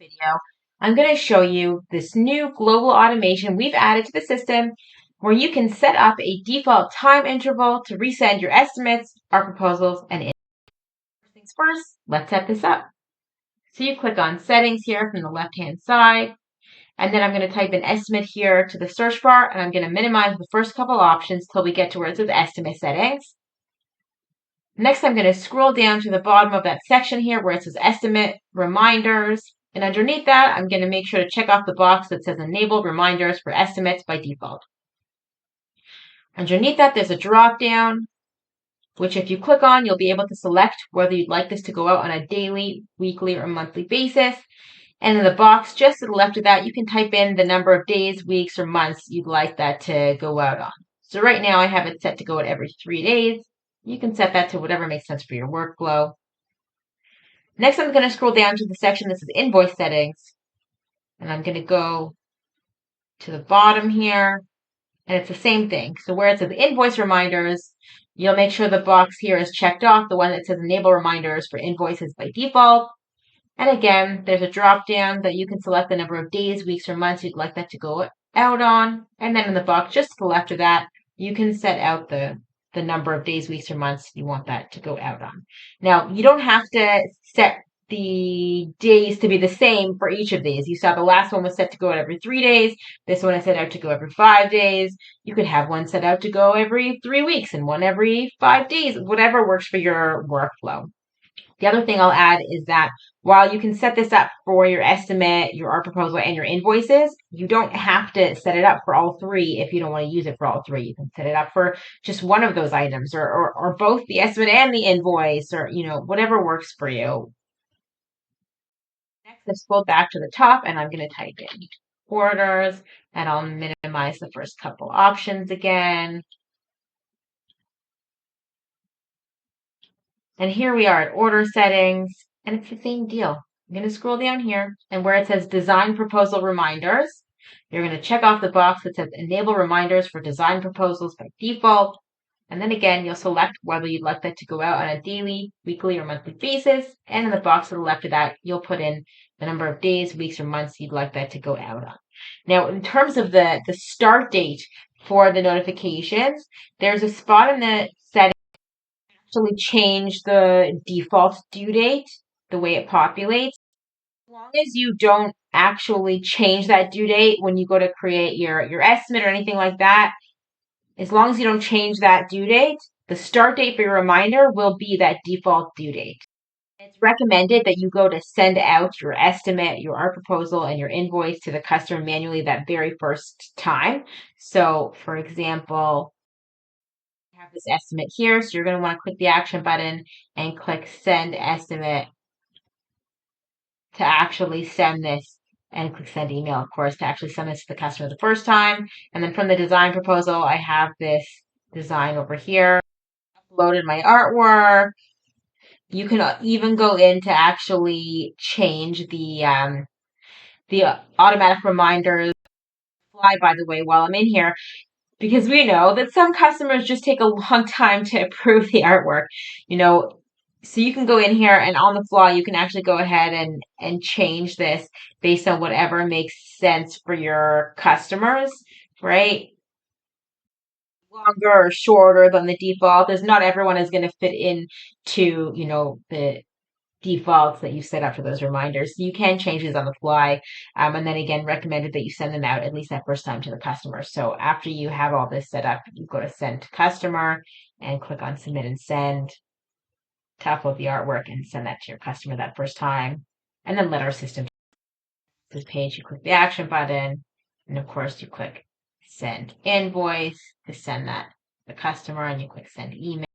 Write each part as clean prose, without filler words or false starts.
Video, I'm going to show you this new global automation we've added to the system where you can set up a default time interval to resend your estimates, our proposals, and first things first, let's set this up. So you click on settings here from the left-hand side, and then I'm going to type in estimate here to the search bar, and I'm going to minimize the first couple options till we get to where it says estimate settings. Next, I'm going to scroll down to the bottom of that section here where it says estimate reminders. And underneath that, I'm going to make sure to check off the box that says enable reminders for estimates by default. Underneath that, there's a drop down, which if you click on, you'll be able to select whether you'd like this to go out on a daily, weekly, or monthly basis. And in the box just to the left of that, you can type in the number of days, weeks, or months you'd like that to go out on. So right now I have it set to go out every 3 days. You can set that to whatever makes sense for your workflow. Next, I'm going to scroll down to the section that says invoice settings. And I'm going to go to the bottom here. And it's the same thing. So where it says invoice reminders, you'll make sure the box here is checked off, the one that says enable reminders for invoices by default. And again, there's a drop down that you can select the number of days, weeks, or months you'd like that to go out on. And then in the box just to the left of that, you can set out the number of days, weeks, or months you want that to go out on. Now, you don't have to set the days to be the same for each of these. You saw the last one was set to go out every 3 days. This one is set out to go every 5 days. You could have one set out to go every 3 weeks and one every 5 days, whatever works for your workflow. The other thing I'll add is that while you can set this up for your estimate, your art proposal, and your invoices, you don't have to set it up for all three if you don't want to use it for all three. You can set it up for just one of those items or both the estimate and the invoice or, whatever works for you. Next, let's scroll back to the top and I'm going to type in orders and I'll minimize the first couple options again. And here we are at order settings, and it's the same deal. I'm going to scroll down here, and where it says design proposal reminders, you're going to check off the box that says enable reminders for design proposals by default. And then again, you'll select whether you'd like that to go out on a daily, weekly, or monthly basis. And in the box to the left of that, you'll put in the number of days, weeks, or months you'd like that to go out on. Now, in terms of the start date for the notifications, there's a spot in the settings actually change the default due date, the way it populates. As long as you don't actually change that due date when you go to create your estimate or anything like that, as long as you don't change that due date, the start date for your reminder will be that default due date. It's recommended that you go to send out your estimate, your art proposal, and your invoice to the customer manually that very first time. So, for example, have this estimate here. So you're going to want to click the action button and click send estimate to actually send this, and click send email, of course, to actually send this to the customer the first time. And then from the design proposal, I have this design over here. Uploaded my artwork. You can even go in to actually change the automatic reminders. Fly, by the way, while I'm in here, because we know that some customers just take a long time to approve the artwork, so you can go in here and on the fly, you can actually go ahead and change this based on whatever makes sense for your customers, right? Longer or shorter than the default, as not everyone is going to fit into, the defaults that you set up for those reminders. So you can change these on the fly. And then again, recommended that you send them out at least that first time to the customer. So after you have all this set up, you go to send to customer and click on submit and send to upload the artwork and send that to your customer that first time. And then let our system this page, you click the action button. And of course you click send invoice to send that to the customer and you click send email.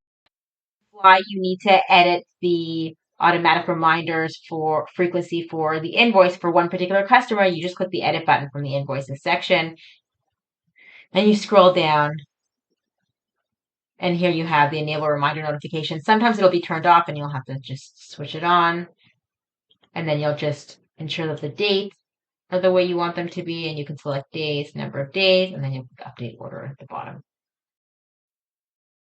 Why you need to edit the automatic reminders for frequency for the invoice for one particular customer, you just click the edit button from the invoices section and you scroll down and here you have the enable reminder notification. Sometimes it'll be turned off and you'll have to just switch it on and then you'll just ensure that the dates are the way you want them to be and you can select days, number of days, and then you'll update order at the bottom.